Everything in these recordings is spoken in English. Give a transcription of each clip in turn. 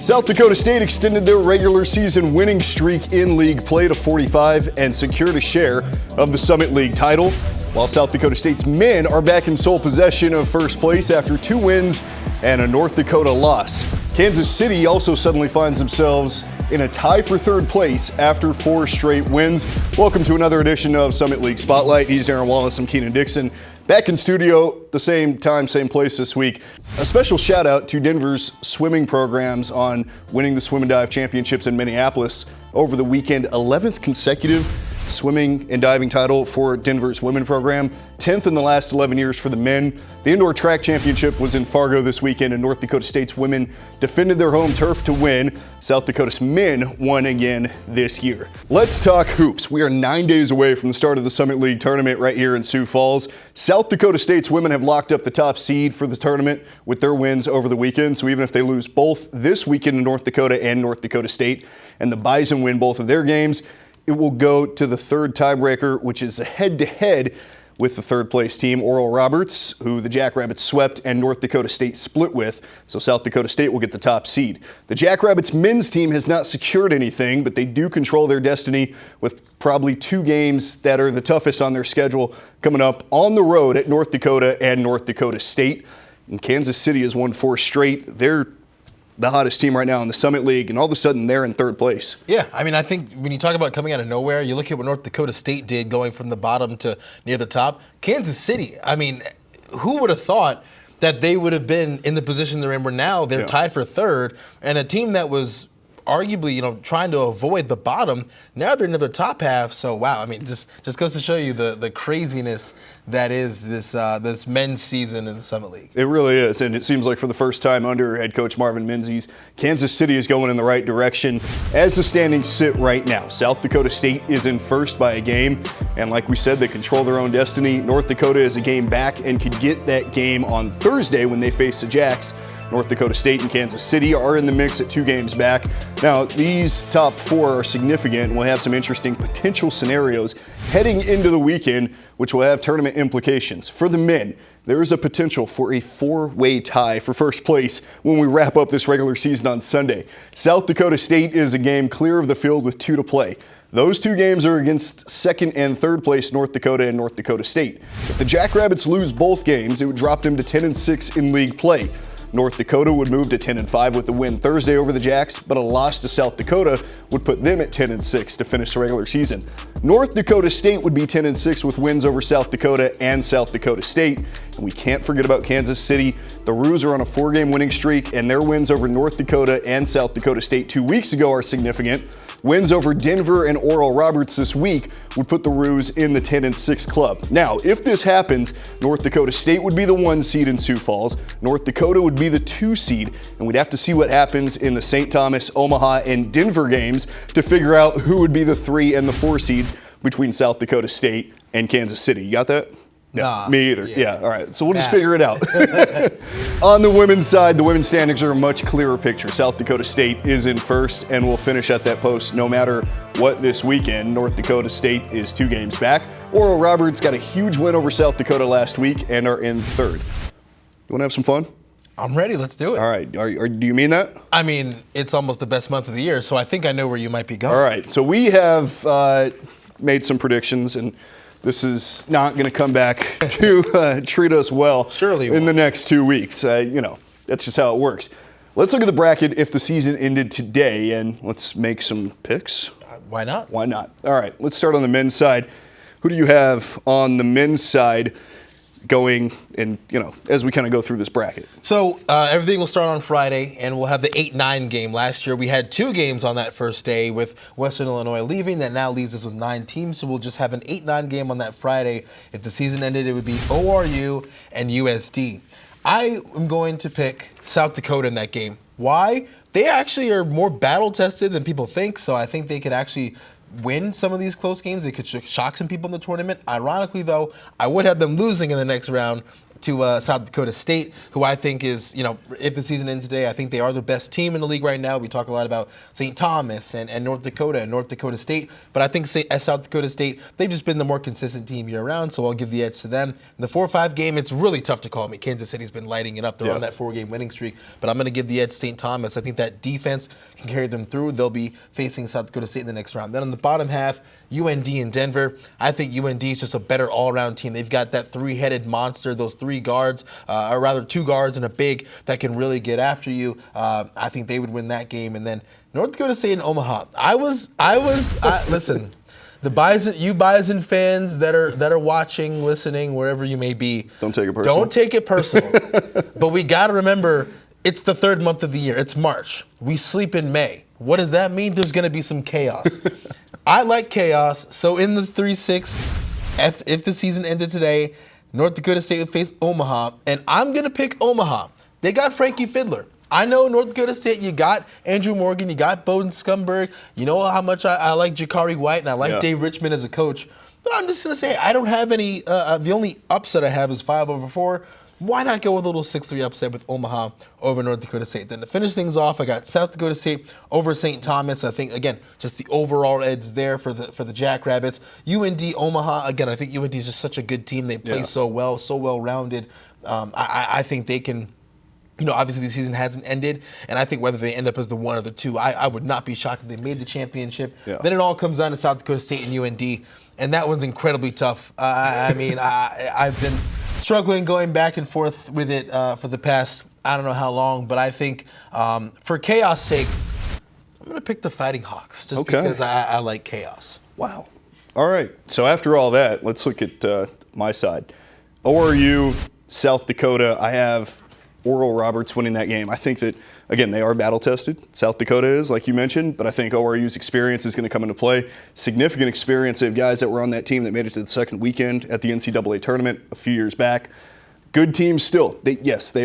South Dakota State extended their regular season winning streak in league play to 45 and secured a share of the Summit League title, while South Dakota State's men are back in sole possession of first place after 2 wins and a North Dakota loss. Kansas City also suddenly finds themselves in a tie for third place after 4 straight wins. Welcome to another edition of Summit League Spotlight. He's Darron Wallace. I'm Kienan Dixon. Back in studio, the same time, same place this week. A special shout out to Denver's swimming programs on winning the Swim and Dive Championships in Minneapolis over the weekend. 11th consecutive swimming and diving title for Denver's women program. 10th in the last 11 years for the men. The indoor track championship was in Fargo this weekend, and North Dakota State's women defended their home turf to win. South Dakota's men won again this year. Let's talk hoops. We are 9 days away from the start of the Summit League tournament right here in Sioux Falls. South Dakota State's women have locked up the top seed for the tournament with their wins over the weekend. So even if they lose both this weekend in North Dakota and North Dakota State, and the Bison win both of their games, it will go to the third tiebreaker, which is a head-to-head with the third place team, Oral Roberts, who the Jackrabbits swept and North Dakota State split with. So South Dakota State will get the top seed. The Jackrabbits men's team has not secured anything, but they do control their destiny with probably 2 games that are the toughest on their schedule coming up on the road at North Dakota and North Dakota State. And Kansas City has won 4 straight. They're the hottest team right now in the Summit League, and all of a sudden they're in third place. Yeah, I mean, I think when you talk about coming out of nowhere, you look at what North Dakota State did going from the bottom to near the top. Kansas City, I mean, who would have thought that they would have been in the position they're in where now they're tied for third, and a team that was arguably, trying to avoid the bottom, now they're in the top half. So, wow, I mean, just goes to show you the craziness that is this men's season in the Summit League. It really is, and it seems like for the first time under head coach Marvin Menzies, Kansas City is going in the right direction as the standings sit right now. South Dakota State is in first by a game, and like we said, they control their own destiny. North Dakota is a game back and could get that game on Thursday when they face the Jacks. North Dakota State and Kansas City are in the mix at 2 games back. Now, these top 4 are significant. We'll have some interesting potential scenarios heading into the weekend, which will have tournament implications. For the men, there is a potential for a 4-way tie for first place when we wrap up this regular season on Sunday. South Dakota State is a game clear of the field with 2 to play. Those 2 games are against second and third place North Dakota and North Dakota State. If the Jackrabbits lose both games, it would drop them to 10-6 in league play. North Dakota would move to 10-5 with the win Thursday over the Jacks, but a loss to South Dakota would put them at 10-6 to finish the regular season. North Dakota State would be 10-6 with wins over South Dakota and South Dakota State. And we can't forget about Kansas City. The Roos are on a 4-game winning streak, and their wins over North Dakota and South Dakota State 2 weeks ago are significant. Wins over Denver and Oral Roberts this week would put the Roos in the 10-6 club. Now, if this happens, North Dakota State would be the 1 seed in Sioux Falls. North Dakota would be the 2 seed, and we'd have to see what happens in the St. Thomas, Omaha, and Denver games to figure out who would be the 3 and the 4 seeds between South Dakota State and Kansas City. You got that? Nah, me either. Yeah, all right. So we'll just figure it out. On the women's side, the women's standings are a much clearer picture. South Dakota State is in first and will finish at that post no matter what this weekend. North Dakota State is 2 games back. Oral Roberts got a huge win over South Dakota last week and are in third. You want to have some fun? I'm ready. Let's do it. All right. Do you mean that? I mean, it's almost the best month of the year, so I think I know where you might be going. All right. So we have made some predictions, and this is not going to come back to treat us well Surely in the next 2 weeks. That's just how it works. Let's look at the bracket if the season ended today, and let's make some picks. Why not? Why not? All right, let's start on the men's side. Who do you have on the men's side going and, as we kind of go through this bracket? So everything will start on Friday, and we'll have the 8-9 game. Last year, we had 2 games on that first day with Western Illinois leaving. That now leaves us with 9 teams, so we'll just have an 8-9 game on that Friday. If the season ended, it would be ORU and USD. I am going to pick South Dakota in that game. Why? They actually are more battle-tested than people think, so I think they could actually win some of these close games. They could shock some people in the tournament. Ironically, though, I would have them losing in the next round South Dakota State, who I think is, if the season ends today, I think they are the best team in the league right now. We talk a lot about St. Thomas and North Dakota and North Dakota State, but I think South Dakota State, they've just been the more consistent team year-round, so I'll give the edge to them. In the 4-5 game, it's really tough to call me. Kansas City's been lighting it up. They're on that 4-game winning streak, but I'm going to give the edge to St. Thomas. I think that defense can carry them through. They'll be facing South Dakota State in the next round. Then on the bottom half, UND and Denver. I think UND is just a better all-around team. They've got that three-headed monster, those three guards, or rather two guards and a big that can really get after you. I think they would win that game. And then North Dakota State and Omaha. Listen, you Bison fans that are watching, listening, wherever you may be. Don't take it personal. Don't take it personal. But we got to remember, it's the third month of the year. It's March. We sleep in May. What does that mean? There's going to be some chaos. I like chaos. So in the 3-6, if the season ended today, North Dakota State would face Omaha, and I'm going to pick Omaha. They got Frankie Fiddler. I know North Dakota State, you got Andrew Morgan, you got Bowden Scumberg. You know how much I like Jakari White, and I like Dave Richmond as a coach. But I'm just going to say, I don't have any, the only upset I have is 5/4. Why not go with a little 6-3 upset with Omaha over North Dakota State? Then to finish things off, I got South Dakota State over St. Thomas. I think, again, just the overall edge there for the Jackrabbits. UND, Omaha, again, I think UND is just such a good team. They play so well-rounded. I think they can, obviously the season hasn't ended, and I think whether they end up as the 1 or the 2, I would not be shocked if they made the championship. Yeah. Then it all comes down to South Dakota State and UND, and that one's incredibly tough. I've been struggling going back and forth with it for the past, I don't know how long, but I think for chaos' sake, I'm going to pick the Fighting Hawks just because I like chaos. Wow. All right. So after all that, let's look at my side. ORU, South Dakota, I have Oral Roberts winning that game. I think that, again, they are battle-tested. South Dakota is, like you mentioned, but I think ORU's experience is going to come into play. Significant experience. They have guys that were on that team that made it to the second weekend at the NCAA tournament a few years back. Good team still. They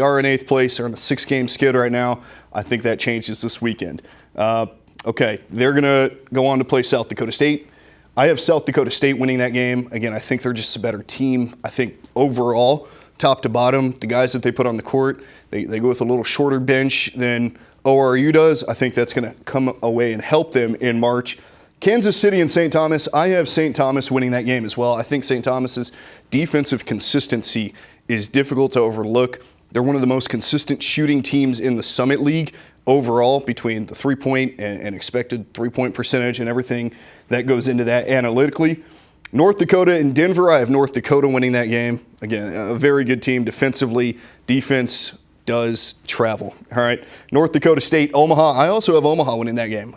are in 8th place. They're on a 6-game skid right now. I think that changes this weekend. They're going to go on to play South Dakota State. I have South Dakota State winning that game. Again, I think they're just a better team. I think overall, top to bottom, the guys that they put on the court, they go with a little shorter bench than ORU does. I think that's going to come away and help them in March. Kansas City and St. Thomas, I have St. Thomas winning that game as well. I think St. Thomas's defensive consistency is difficult to overlook. They're one of the most consistent shooting teams in the Summit League overall, between the three-point and expected three-point percentage and everything that goes into that analytically. North Dakota and Denver, I have North Dakota winning that game. Again, a very good team defensively. Defense does travel. All right. North Dakota State, Omaha. I also have Omaha winning that game.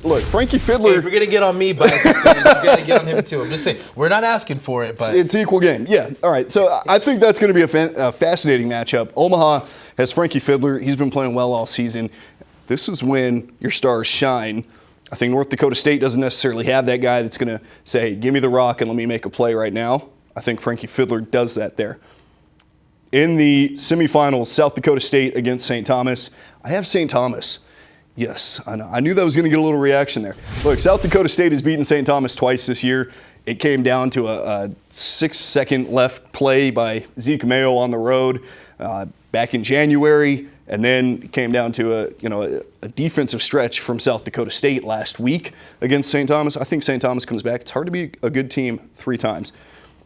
Look, Frankie Fiddler. Hey, if you're going to get on me, Bison fan, you're going to get on him too. I'm just saying, we're not asking for it, but it's equal game. Yeah. All right. So I think that's going to be a fascinating matchup. Omaha has Frankie Fiddler. He's been playing well all season. This is when your stars shine. I think North Dakota State doesn't necessarily have that guy that's going to say, hey, give me the rock and let me make a play right now. I think Frankie Fiddler does that there. In the semifinals, South Dakota State against St. Thomas, I have St. Thomas. Yes, I know. I knew that was going to get a little reaction there. Look, South Dakota State has beaten St. Thomas twice this year. It came down to a 6-second left play by Zeke Mayo on the road back in January. And then it came down to a defensive stretch from South Dakota State last week against St. Thomas. I think St. Thomas comes back. It's hard to be a good team 3 times.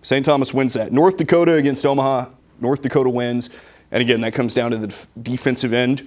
St. Thomas wins that. North Dakota against Omaha. North Dakota wins. And again, that comes down to the defensive end.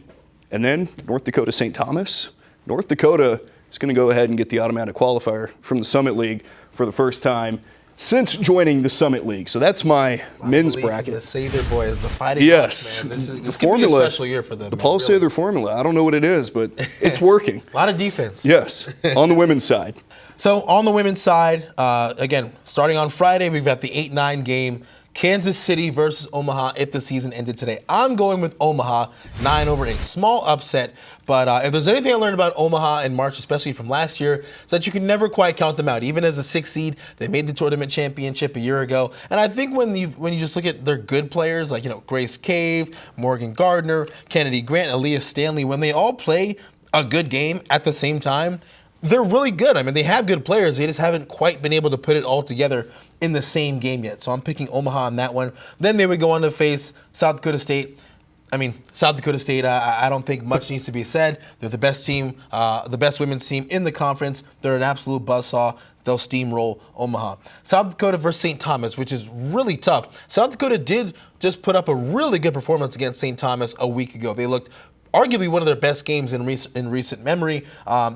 And then North Dakota, St. Thomas. North Dakota is going to go ahead and get the automatic qualifier from the Summit League for the first time since joining the Summit League. So that's my men's bracket. The Sather boys, the Fighting Hawks, man. This could be a special year for them. The Paul Sather formula. I don't know what it is, but it's working. A lot of defense. Yes, on the women's side. So on the women's side, again, starting on Friday, we've got the 8-9 game. Kansas City versus Omaha if the season ended today. I'm going with Omaha, 9/8. Small upset, but if there's anything I learned about Omaha in March, especially from last year, it's that you can never quite count them out. Even as a 6 seed, they made the tournament championship a year ago. And I think when you just look at their good players, like Grace Cave, Morgan Gardner, Kennedy Grant, Aaliyah Stanley, when they all play a good game at the same time, they're really good. I mean, they have good players. They just haven't quite been able to put it all together in the same game yet. So I'm picking Omaha on that one. Then they would go on to face South Dakota State. I mean, South Dakota State, I don't think much needs to be said. They're the best team, the best women's team in the conference. They're an absolute buzzsaw. They'll steamroll Omaha. South Dakota versus St. Thomas, which is really tough. South Dakota did just put up a really good performance against St. Thomas a week ago. They looked arguably one of their best games in recent memory.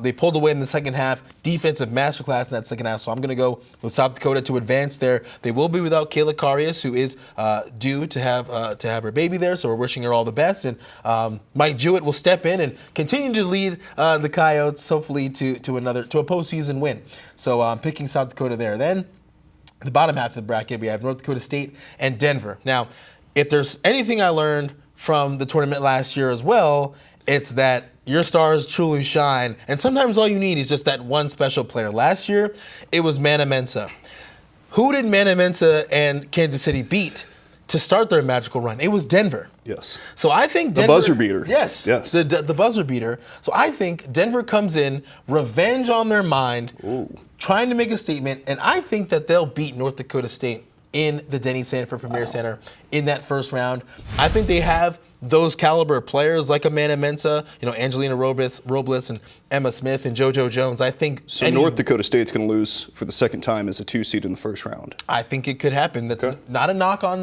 They pulled away in the second half. Defensive masterclass in that second half. So I'm going to go with South Dakota to advance there. They will be without Kayla Karius, who is due to have her baby there. So we're wishing her all the best. And Mike Jewett will step in and continue to lead the Coyotes, hopefully to a postseason win. So I'm picking South Dakota there. Then the bottom half of the bracket, we have North Dakota State and Denver. Now, if there's anything I learned from the tournament last year as well, it's that your stars truly shine. And sometimes all you need is just that one special player. Last year, it was Mana Mensah. Who did Mana Mensah and Kansas City beat to start their magical run? It was Denver. Yes. So I think Denver... The buzzer beater. Yes. The buzzer beater. So I think Denver comes in, revenge on their mind, trying to make a statement, and I think that they'll beat North Dakota State in the Denny Sanford Premier Center in that first round. I think they have those caliber players like Amanda Mensah, Angelina Robles and Emma Smith and JoJo Jones. I think North Dakota State's going to lose for the second time as a 2 seed in the first round. I think it could happen. That's not a knock on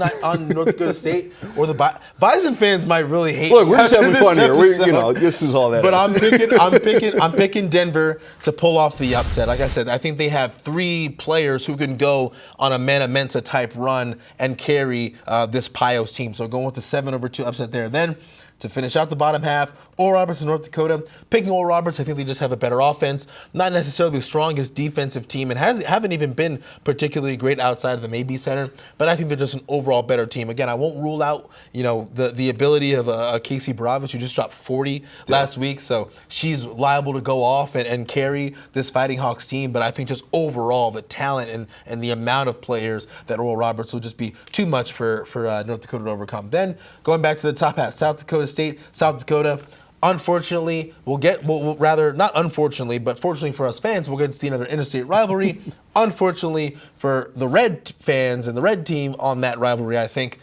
North Dakota State or the Bison fans might really hate. Look, we're just having fun here. This is all that. But I'm picking Denver to pull off the upset. Like I said, I think they have 3 players who can go on a Mana Mensah type run and carry this Pios team. So going with the 7-2 upset there. Then to finish out the bottom half, Oral Roberts in North Dakota. Picking Oral Roberts, I think they just have a better offense. Not necessarily the strongest defensive team, and haven't even been particularly great outside of the Mabee Center. But I think they're just an overall better team. Again, I won't rule out the ability of Casey Bravich, who just dropped 40 last week. So she's liable to go off and carry this Fighting Hawks team. But I think just overall the talent and the amount of players that Oral Roberts will just be too much for North Dakota to overcome. Then going back to the top half, South Dakota State, South Dakota. Unfortunately, not unfortunately, but fortunately for us fans, we'll get to see another interstate rivalry. Unfortunately for the Red fans and the Red team on that rivalry, I think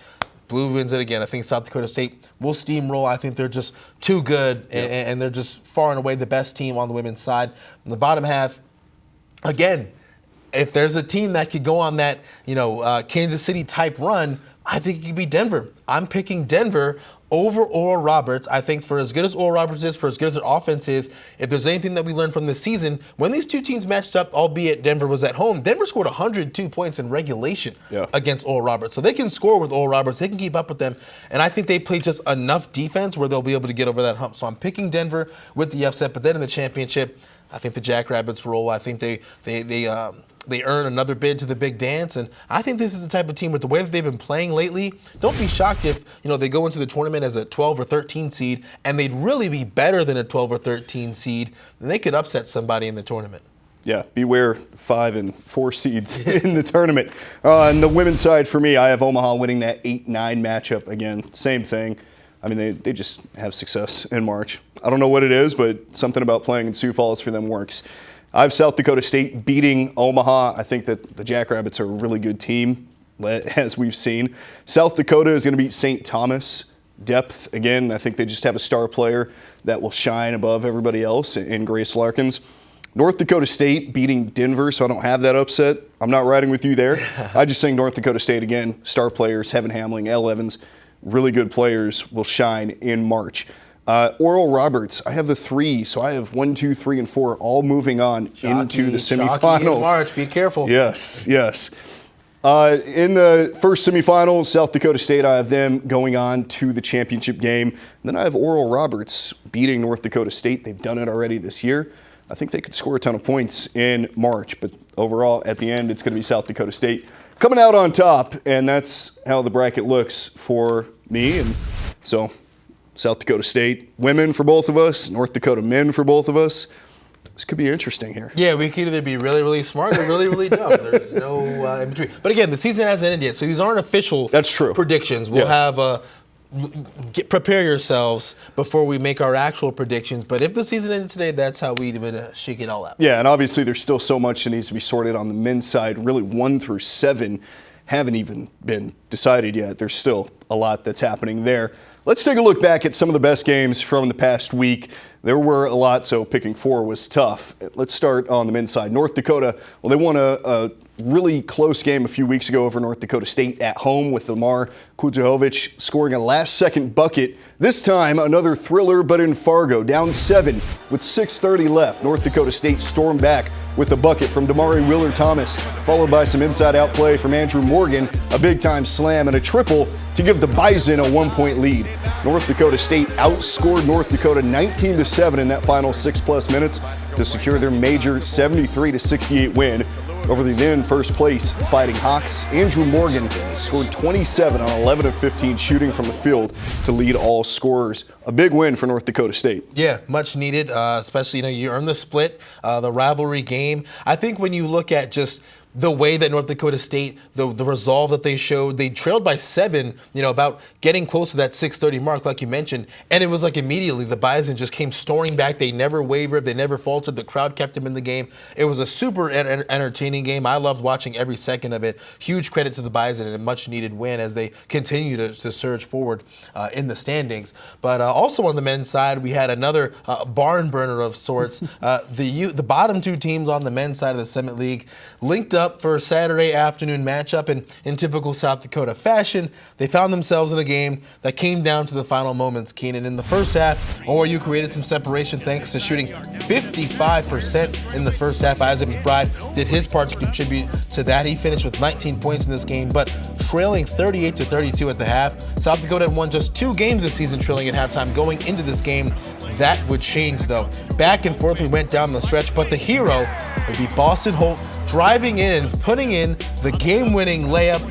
Blue wins it again. I think South Dakota State will steamroll. I think they're just too good, and they're just far and away the best team on the women's side. In the bottom half, again, if there's a team that could go on that Kansas City type run, I think it could be Denver. I'm picking Denver over Oral Roberts. I think for as good as Oral Roberts is, for as good as their offense is, if there's anything that we learned from this season, when these two teams matched up, albeit Denver was at home, Denver scored 102 points in regulation against Oral Roberts. So they can score with Oral Roberts. They can keep up with them. And I think they play just enough defense where they'll be able to get over that hump. So I'm picking Denver with the upset. But then in the championship, I think the Jackrabbits roll. I think they earn another bid to the big dance, and I think this is the type of team with the way that they've been playing lately. Don't be shocked if they go into the tournament as a 12 or 13 seed, and they'd really be better than a 12 or 13 seed, and they could upset somebody in the tournament. Yeah, beware 5 and 4 seeds in the tournament. On the women's side, for me, I have Omaha winning that 8-9 matchup again. Same thing. I mean, they just have success in March. I don't know what it is, but something about playing in Sioux Falls for them works. I have South Dakota State beating Omaha. I think that the Jackrabbits are a really good team, as we've seen. South Dakota is going to beat St. Thomas. Depth, again, I think they just have a star player that will shine above everybody else in Grace Larkins. North Dakota State beating Denver, so I don't have that upset. I'm not riding with you there. I just think North Dakota State, again, star players, Heaven Hamling, Elle Evans, really good players will shine in March. Oral Roberts, I have the 3, so I have 1, 2, 3, and 4 all moving on into the semifinals. In March, be careful. Yes. In the first semifinal, South Dakota State, I have them going on to the championship game. And then I have Oral Roberts beating North Dakota State. They've done it already this year. I think they could score a ton of points in March, but overall, at the end, it's going to be South Dakota State coming out on top, and that's how the bracket looks for me. And so South Dakota State women for both of us, North Dakota men for both of us. This could be interesting here. Yeah, we could either be really, really smart or really, really dumb. There's no in between. But again, the season hasn't ended yet, so these aren't official That's true. predictions. We'll have prepare yourselves before we make our actual predictions. But if the season ended today, that's how we would shake it all out. Yeah, and obviously there's still so much that needs to be sorted on the men's side. Really, 1 through 7 haven't even been decided yet. There's still a lot that's happening there. Let's take a look back at some of the best games from the past week. There were a lot, so picking 4 was tough. Let's start on the men's side. North Dakota, well, they won a really close game a few weeks ago over North Dakota State at home with Lamar Kujahovic scoring a last-second bucket. This time, another thriller, but in Fargo, down 7 with 6:30 left. North Dakota State stormed back with a bucket from Damari Wheeler-Thomas, followed by some inside-out play from Andrew Morgan, a big-time slam, and a triple to give the Bison a 1-point lead. North Dakota State outscored North Dakota 19-7 in that final 6+ minutes to secure their major 73-68 win over the then first place Fighting Hawks. Andrew Morgan scored 27 on 11 of 15 shooting from the field to lead all scorers. A big win for North Dakota State. Yeah, much needed, especially, you earn the split, the rivalry game. I think when you look at just the way that North Dakota State, the resolve that they showed, they trailed by 7, about getting close to that 6:30 mark, like you mentioned, and it was like immediately the Bison just came storming back. They never wavered, they never faltered. The crowd kept them in the game. It was a super entertaining game. I loved watching every second of it. Huge credit to the Bison and a much needed win as they continue to surge forward in the standings. But also on the men's side, we had another barn burner of sorts. The bottom 2 teams on the men's side of the Summit League linked up for a Saturday afternoon matchup, and in typical South Dakota fashion, they found themselves in a game that came down to the final moments. Keenan, in the first half, ORU created some separation thanks to shooting 55% in the first half. Isaac McBride did his part to contribute to that. He finished with 19 points in this game, but trailing 38-32 at the half. South Dakota had won just 2 games this season trailing at halftime. Going into this game, that would change, though. Back and forth we went down the stretch, but the hero would be Boston Holt, driving in and putting in the game-winning layup.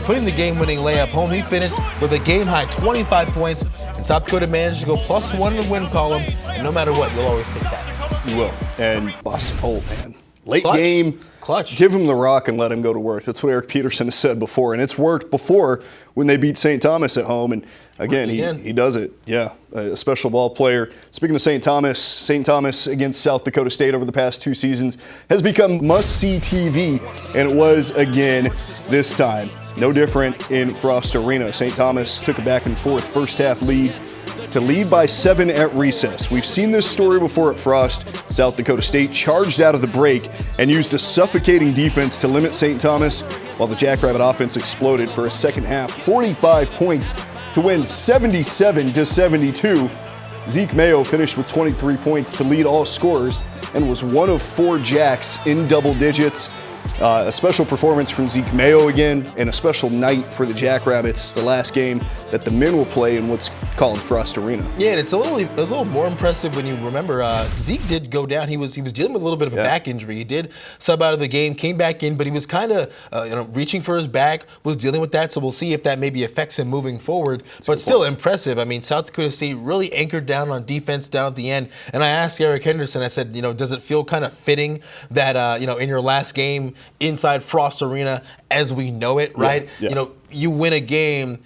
Putting the game-winning layup home. He finished with a game-high 25 points, and South Dakota managed to go +1 in the win column. And no matter what, you'll always take that. You will. And Boston Holt, man, late Clutch. game. Clutch. Give him the rock and let him go to work. That's what Eric Peterson has said before, and it's worked before when they beat St. Thomas at home. And again, he does it. Yeah, a special ball player. Speaking of St. Thomas against South Dakota State over the past 2 seasons has become must-see TV, and it was again this time. No different in Frost Arena. St. Thomas took a back-and-forth first-half lead to lead by 7 at recess. We've seen this story before at Frost. South Dakota State charged out of the break and used a suffocating defense to limit St. Thomas, while the Jackrabbit offense exploded for a second half, 45 points to win 77-72. Zeke Mayo finished with 23 points to lead all scorers and was one of 4 Jacks in double digits. A special performance from Zeke Mayo again, and a special night for the Jackrabbits, the last game that the men will play in what's called Frost Arena. Yeah, and it's a little more impressive when you remember Zeke did go down. He was dealing with a little bit of a back injury. He did sub out of the game, came back in, but he was kind of reaching for his back, was dealing with that. So we'll see if that maybe affects him moving forward. But still impressive. I mean, South Dakota State really anchored down on defense down at the end. And I asked Eric Henderson, I said, does it feel kind of fitting that in your last game inside Frost Arena as we know it, right? Yeah. You win a game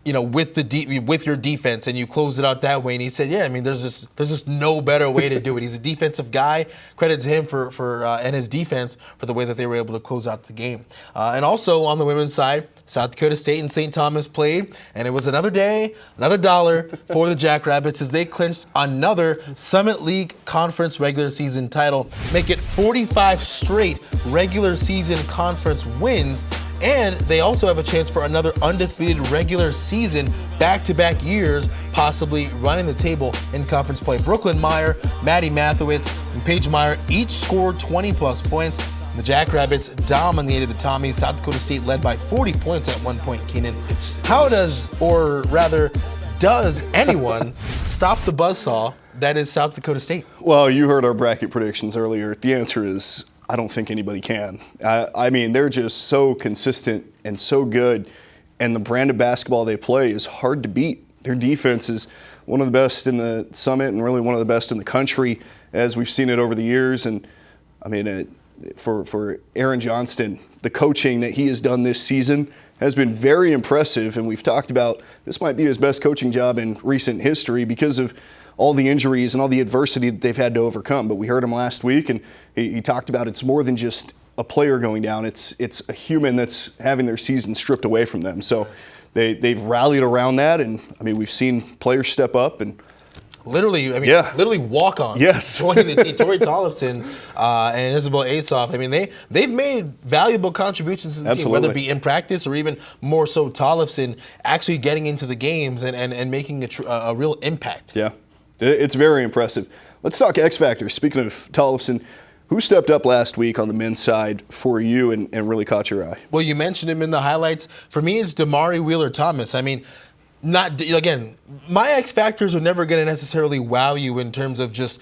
with your defense, and you close it out that way. And he said, yeah, I mean, there's just no better way to do it. He's a defensive guy. Credit to him for and his defense for the way that they were able to close out the game. And also on the women's side, South Dakota State and St. Thomas played, and it was another day, another dollar for the Jackrabbits as they clinched another Summit League Conference regular season title, make it 45 straight regular season conference wins. And they also have a chance for another undefeated regular season, back-to-back years, possibly running the table in conference play. Brooklyn Meyer, Maddie Mathewitz, and Paige Meyer each scored 20-plus points. The Jackrabbits dominated the Tommies. South Dakota State led by 40 points at one point, Keenan. How does anyone stop the buzzsaw that is South Dakota State? Well, you heard our bracket predictions earlier. The answer is I don't think anybody can. I mean, they're just so consistent and so good, and the brand of basketball they play is hard to beat. Their defense is one of the best in the Summit and really one of the best in the country, as we've seen it over the years. And I mean, for Aaron Johnston, the coaching that he has done this season has been very impressive, and we've talked about this might be his best coaching job in recent history because of all the injuries and all the adversity that they've had to overcome. But we heard him last week, and he talked about it's more than just a player going down. It's a human that's having their season stripped away from them. So they've rallied around that, and I mean, we've seen players step up and literally walk-ons. Yes. Joining the team. Tori Tollefson and Isabel Asoff. I mean, they've made valuable contributions to the team, whether it be in practice or even more so Tollefson actually getting into the games and making a real impact. Yeah, it's very impressive. Let's talk X Factor. Speaking of Tollefson, who stepped up last week on the men's side for you and really caught your eye? Well, you mentioned him in the highlights. For me, it's Damari Wheeler-Thomas. I mean, my X factors are never going to necessarily wow you in terms of just,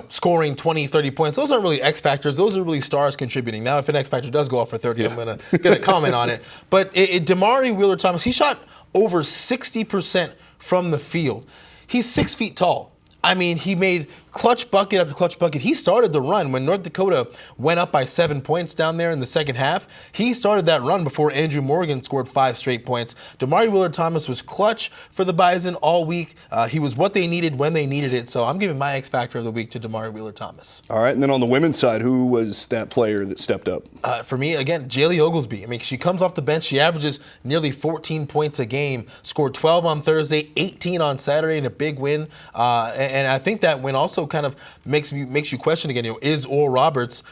scoring 20, 30 points. Those aren't really X factors. Those are really stars contributing. Now, if an X factor does go off for 30, I'm going to comment on it. But Damari Wheeler-Thomas, he shot over 60% from the field. He's 6 feet tall. I mean, he made clutch bucket after clutch bucket. He started the run when North Dakota went up by 7 points down there in the second half. He started that run before Andrew Morgan scored 5 straight points. Damari Wheeler-Thomas was clutch for the Bison all week. He was what they needed when they needed it. So I'm giving my X Factor of the week to Damari Wheeler-Thomas. All right, and then on the women's side, who was that player that stepped up? For me, again, Jaylee Oglesby. I mean, she comes off the bench. She averages nearly 14 points a game, scored 12 on Thursday, 18 on Saturday in a big win. And I think that win also kind of makes you question again, is Oral Roberts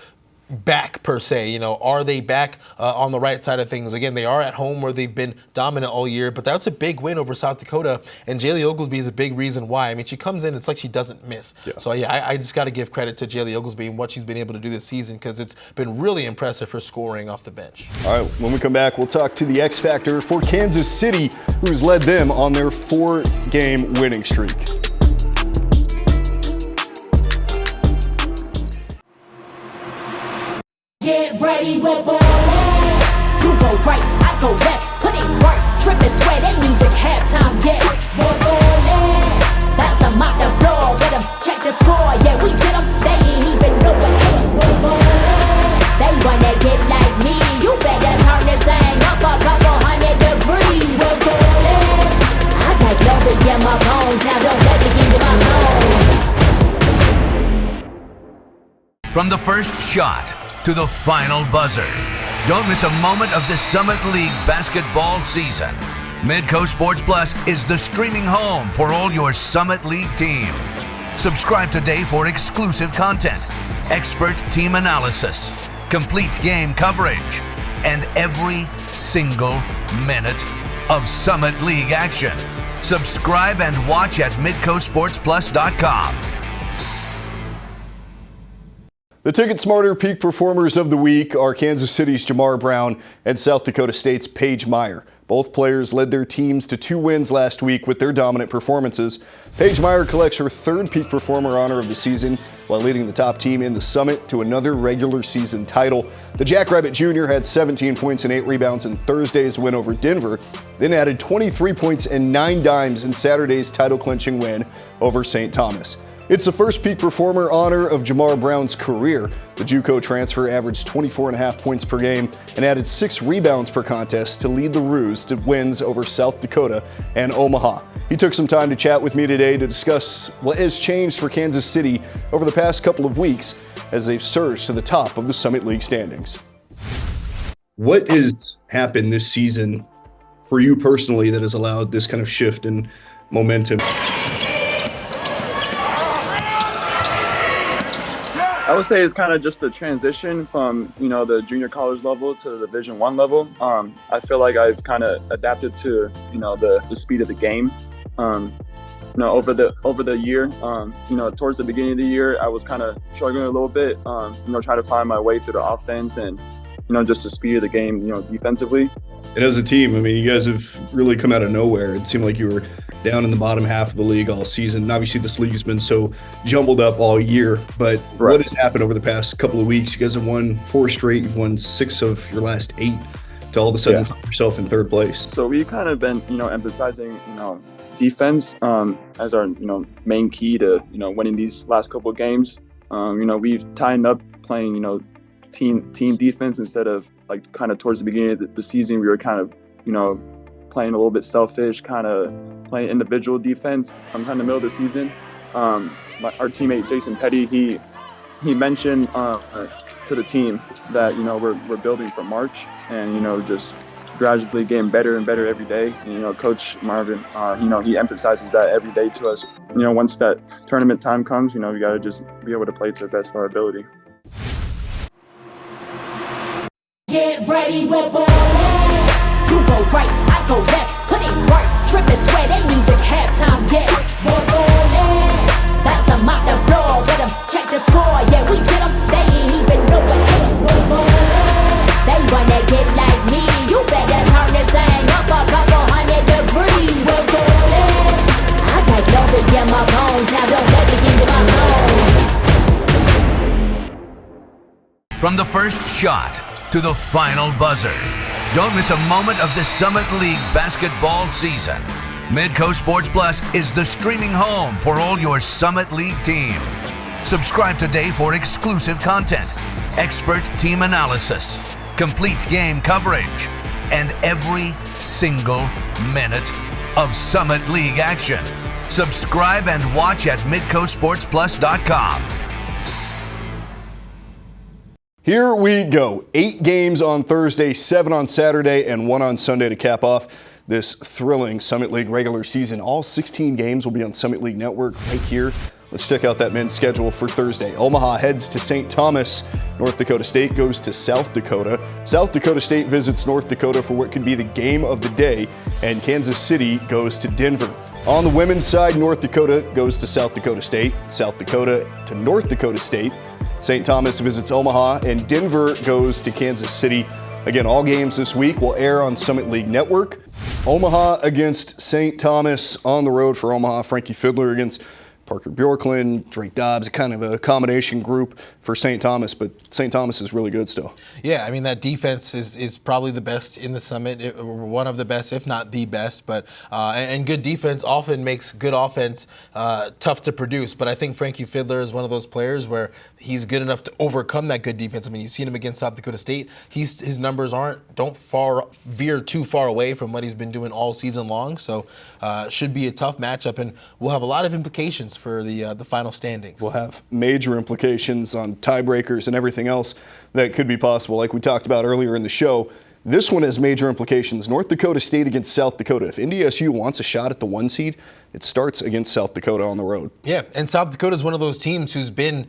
back per se? Are they back on the right side of things? Again, they are at home where they've been dominant all year, but that's a big win over South Dakota, and Jaylee Oglesby is a big reason why. I mean, she comes in, it's like she doesn't miss. Yeah. So, I just got to give credit to Jaylee Oglesby and what she's been able to do this season because it's been really impressive for scoring off the bench. All right, when we come back, we'll talk to the X Factor for Kansas City, who's led them on their 4-game winning streak. Get ready, we're ballin'. You go right, I go left. Put it work, trip and sweat, ain't even halftime yet. We're ballin'. Bounce 'em out the floor, get 'em, check the score. Yeah, we get 'em, they ain't even know what hit 'em. We're ballin'. They wanna get like me. You better turn this thing up a couple 100 degrees. We're ballin'. I got glory in my bones, now don't let me into my zone. From the first shot to the final buzzer, don't miss a moment of the Summit League basketball season. Midco Sports Plus is the streaming home for all your Summit League teams. Subscribe today for exclusive content, expert team analysis, complete game coverage, and every single minute of Summit League action. Subscribe and watch at midcosportsplus.com. The Ticket Smarter Peak Performers of the Week are Kansas City's Jamar Brown and South Dakota State's Paige Meyer. Both players led their teams to 2 wins last week with their dominant performances. Paige Meyer collects her 3rd Peak Performer honor of the season while leading the top team in the Summit to another regular season title. The Jackrabbit Jr. had 17 points and 8 rebounds in Thursday's win over Denver, then added 23 points and 9 dimes in Saturday's title-clinching win over St. Thomas. It's the first Peak Performer honor of Jamar Brown's career. The JUCO transfer averaged 24.5 points per game and added 6 rebounds per contest to lead the Roos to wins over South Dakota and Omaha. He took some time to chat with me today to discuss what has changed for Kansas City over the past couple of weeks as they've surged to the top of the Summit League standings. What has happened this season for you personally that has allowed this kind of shift in momentum? I would say it's kind of just the transition from, the junior college level to the Division I level. I feel like I've kind of adapted to, the speed of the game. Over the year, towards the beginning of the year, I was kind of struggling a little bit, trying to find my way through the offense and, just the speed of the game, defensively. And as a team, I mean, you guys have really come out of nowhere. It seemed like you were down in the bottom half of the league all season. And obviously, this league has been so jumbled up all year. But What has happened over the past couple of weeks? You guys have won 4 straight. You've won 6 of your last 8 to all of a sudden find yourself in 3rd place. So we've kind of been, emphasizing, defense as our, main key to, winning these last couple of games. We've tightened up playing, team defense instead of like kind of towards the beginning of the season we were kind of playing a little bit selfish, kind of playing individual defense. Kind of in the middle of the season, our teammate Jason Petty, he mentioned to the team that, you know, we're building for March, and, you know, just gradually getting better and better every day. And, you know, Coach Marvin, you know, he emphasizes that every day to us. You know, once that tournament time comes, you know, we got to just be able to play to the best of our ability. Get ready, we're ballin'. You go right, I go left. Put in work, drip and sweat, ain't even halftime yet. We're ballin'. That's a mop the floor. Get 'em, check the score. Yeah, we get 'em. They ain't even know what hit 'em. We're ballin'. They wanna get like me. You better turn this thing up a couple 100 degrees. We're ballin'. I got glory in my bones. Now don't let me into my zone. From the first shot to the final buzzer, don't miss a moment of the Summit League basketball season. Midco Sports Plus is the streaming home for all your Summit League teams. Subscribe today for exclusive content, expert team analysis, complete game coverage, and every single minute of Summit League action. Subscribe and watch at midcosportsplus.com. Here we go. 8 games on Thursday, 7 on Saturday, and 1 on Sunday to cap off this thrilling Summit League regular season. All 16 games will be on Summit League Network right here. Let's check out that men's schedule for Thursday. Omaha heads to St. Thomas. North Dakota State goes to South Dakota. South Dakota State visits North Dakota for what could be the game of the day, and Kansas City goes to Denver. On the women's side, North Dakota goes to South Dakota State. South Dakota to North Dakota State. St. Thomas visits Omaha, and Denver goes to Kansas City. Again, all games this week will air on Summit League Network. Omaha against St. Thomas on the road for Omaha. Frankie Fiddler against Parker Bjorklund, Drake Dobbs, kind of a combination group for St. Thomas, but St. Thomas is really good still. Yeah, I mean, that defense is probably the best in the Summit, one of the best, if not the best. But and good defense often makes good offense tough to produce. But I think Frankie Fiddler is one of those players where he's good enough to overcome that good defense. I mean, you've seen him against South Dakota State. His numbers don't veer too far away from what he's been doing all season long. So should be a tough matchup, and we'll have a lot of implications for the final standings. We'll have major implications on tiebreakers and everything else that could be possible. Like we talked about earlier in the show, this one has major implications. North Dakota State against South Dakota. If NDSU wants a shot at the 1 seed, it starts against South Dakota on the road. Yeah, and South Dakota is one of those teams who's been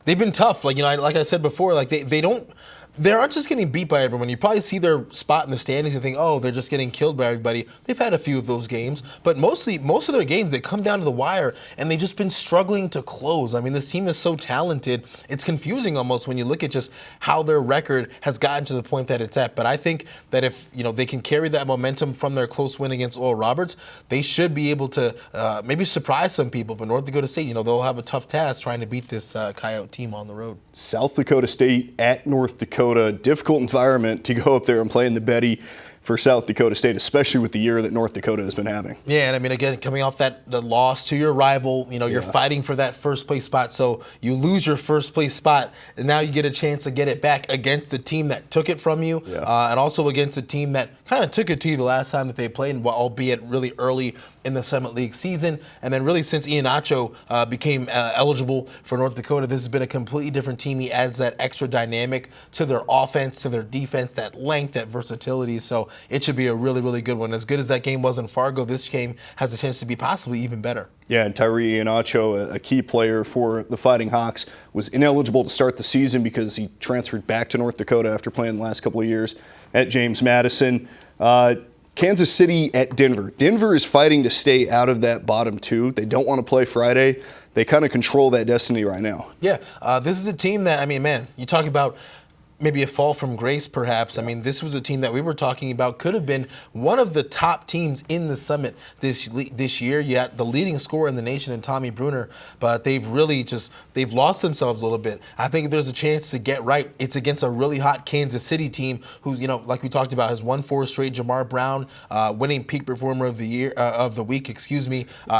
they've been tough. Like, you know, like I said before, like they aren't just getting beat by everyone. You probably see their spot in the standings and think, oh, they're just getting killed by everybody. They've had a few of those games, but most of their games, they come down to the wire, and they've just been struggling to close. I mean, this team is so talented. It's confusing almost when you look at just how their record has gotten to the point that it's at. But I think that if, you know, they can carry that momentum from their close win against Oral Roberts, they should be able to maybe surprise some people. But North Dakota State, you know, they'll have a tough task trying to beat this Coyote team on the road. South Dakota State at North Dakota. Difficult environment to go up there and play in the Betty for South Dakota State, especially with the year that North Dakota has been having. Yeah, and I mean, again, coming off the loss to your rival, you know, you're fighting for that first place spot. So you lose your first place spot, and now you get a chance to get it back against the team that took it from you, and also against a team that kind of took it to you the last time that they played, albeit really early in the Summit League season. And then really since Ian Acho became eligible for North Dakota, this has been a completely different team. He adds that extra dynamic to their offense, to their defense, that length, that versatility. So it should be a really, really good one. As good as that game was in Fargo, this game has a chance to be possibly even better. Yeah, and Tyree Iheanacho, a key player for the Fighting Hawks, was ineligible to start the season because he transferred back to North Dakota after playing the last couple of years at James Madison. Kansas City at Denver. Denver is fighting to stay out of that bottom 2. They don't want to play Friday. They kind of control that destiny right now. Yeah, this is a team that, I mean, man, you talk about maybe a fall from grace, perhaps. I mean, this was a team that we were talking about could have been one of the top teams in the Summit this year. You had the leading scorer in the nation in Tommy Bruner, but they've really they've lost themselves a little bit. I think there's a chance to get right. It's against a really hot Kansas City team who, you know, like we talked about, has won 4 straight. Jamar Brown, winning peak performer of the week.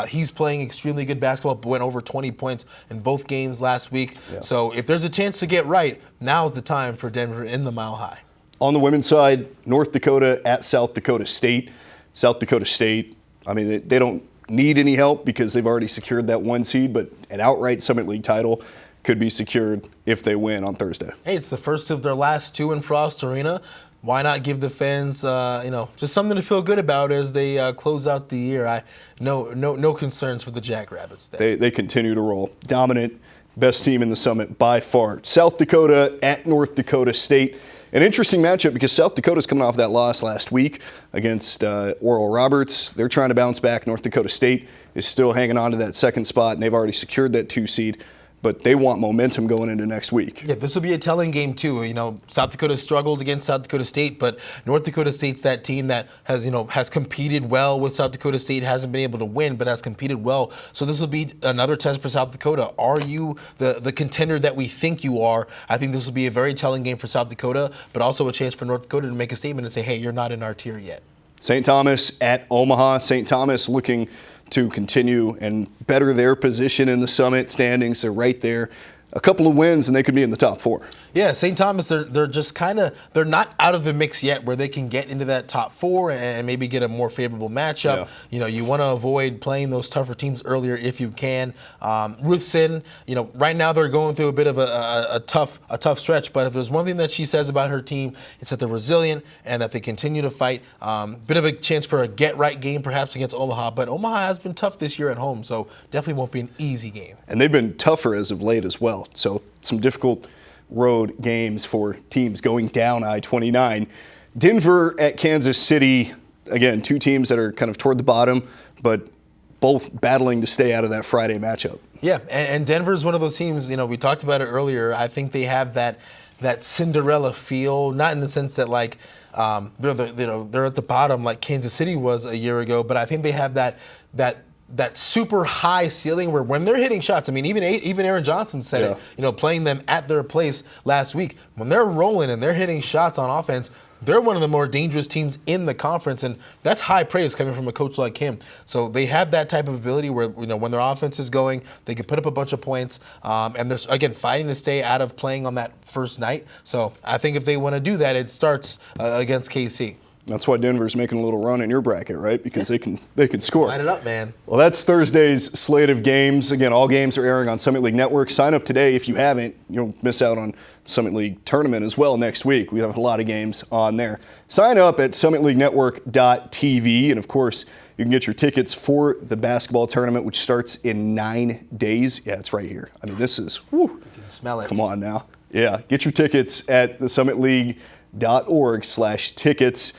He's playing extremely good basketball, but went over 20 points in both games last week. Yeah. So if there's a chance to get right, now's the time for Denver in the Mile High. On the women's side, North Dakota at South Dakota State. South Dakota State, I mean, they don't need any help because they've already secured that 1 seed, but an outright Summit League title could be secured if they win on Thursday. Hey, it's the first of their last 2 in Frost Arena. Why not give the fans, just something to feel good about as they close out the year? No concerns for the Jackrabbits there. They continue to roll. Dominant, best team in the Summit by far. South Dakota at North Dakota State. An interesting matchup because South Dakota's coming off that loss last week against Oral Roberts. They're trying to bounce back. North Dakota State is still hanging on to that 2nd spot, and they've already secured that 2 seed. But they want momentum going into next week. Yeah, this will be a telling game too. South Dakota struggled against South Dakota State, but North Dakota State's that team that has competed well with South Dakota State, hasn't been able to win, but has competed well. So this will be another test for South Dakota. Are you the contender that we think you are? I think this will be a very telling game for South Dakota, but also a chance for North Dakota to make a statement and say, hey, you're not in our tier yet. St. Thomas at Omaha. St. Thomas looking to continue and better their position in the Summit standings. They're right there. A couple of wins and they could be in the top 4. Yeah, St. Thomas, they're just they're not out of the mix yet where they can get into that top 4 and maybe get a more favorable matchup. Yeah. You want to avoid playing those tougher teams earlier if you can. Ruthson, right now they're going through a bit of a tough stretch, but if there's one thing that she says about her team, it's that they're resilient and that they continue to fight. Bit of a chance for a get-right game perhaps against Omaha, but Omaha has been tough this year at home, so definitely won't be an easy game. And they've been tougher as of late as well. So some difficult road games for teams going down I-29. Denver at Kansas City. Again, 2 teams that are kind of toward the bottom, but both battling to stay out of that Friday matchup. Yeah, and Denver's one of those teams, we talked about it earlier. I think they have that Cinderella feel, not in the sense that they're at the bottom like Kansas City was a year ago, but I think they have that super high ceiling where when they're hitting shots, I mean, even Aaron Johnson said it, playing them at their place last week, when they're rolling and they're hitting shots on offense, they're one of the more dangerous teams in the conference, and that's high praise coming from a coach like him. So they have that type of ability where, when their offense is going, they can put up a bunch of points, and they're, again, fighting to stay out of playing on that first night. So I think if they want to do that, it starts against KC. That's why Denver's making a little run in your bracket, right? Because they can score. Line it up, man. Well, that's Thursday's slate of games. Again, all games are airing on Summit League Network. Sign up today if you haven't. You'll miss out on Summit League tournament as well next week. We have a lot of games on there. Sign up at summitleaguenetwork.tv. And, of course, you can get your tickets for the basketball tournament, which starts in 9 days. Yeah, it's right here. I mean, this is, whew. You can smell it. Come on now. Yeah, get your tickets at thesummitleague.org/tickets.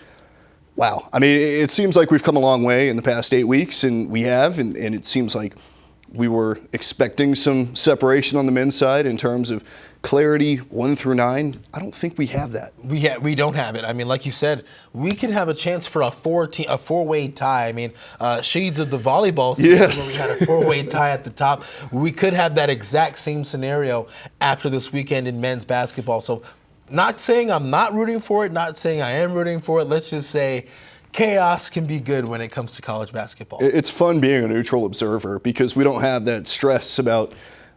Wow. I mean, it seems like we've come a long way in the past 8 weeks, and we have, and it seems like we were expecting some separation on the men's side in terms of clarity 1 through 9. I don't think we have that. We don't have it. I mean, like you said, we could have a chance for a four-way tie. I mean, shades of the volleyball season where we had a 4-way tie at the top. We could have that exact same scenario after this weekend in men's basketball. So not saying I'm not rooting for it, not saying I am rooting for it. Let's just say chaos can be good when it comes to college basketball. It's fun being a neutral observer because we don't have that stress about,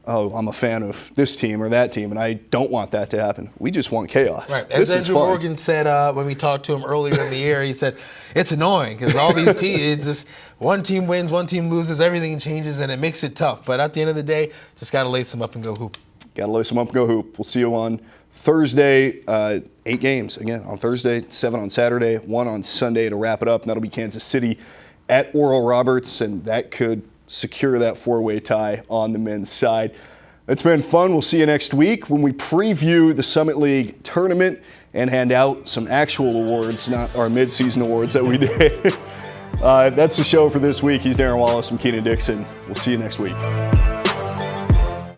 oh, I'm a fan of this team or that team, and I don't want that to happen. We just want chaos. Right. As Andrew Morgan said when we talked to him earlier in the year, he said, it's annoying because all these teams, it's just one team wins, one team loses, everything changes, and it makes it tough. But at the end of the day, just got to lace them up and go hoop. Got to lace them up and go hoop. We'll see you on Thursday, 8 games. Again, on Thursday, 7 on Saturday, 1 on Sunday to wrap it up. And that'll be Kansas City at Oral Roberts, and that could secure that 4-way tie on the men's side. It's been fun. We'll see you next week when we preview the Summit League tournament and hand out some actual awards, not our mid-season awards that we did. That's the show for this week. He's Darron Wallace from Kienan Dixon. We'll see you next week.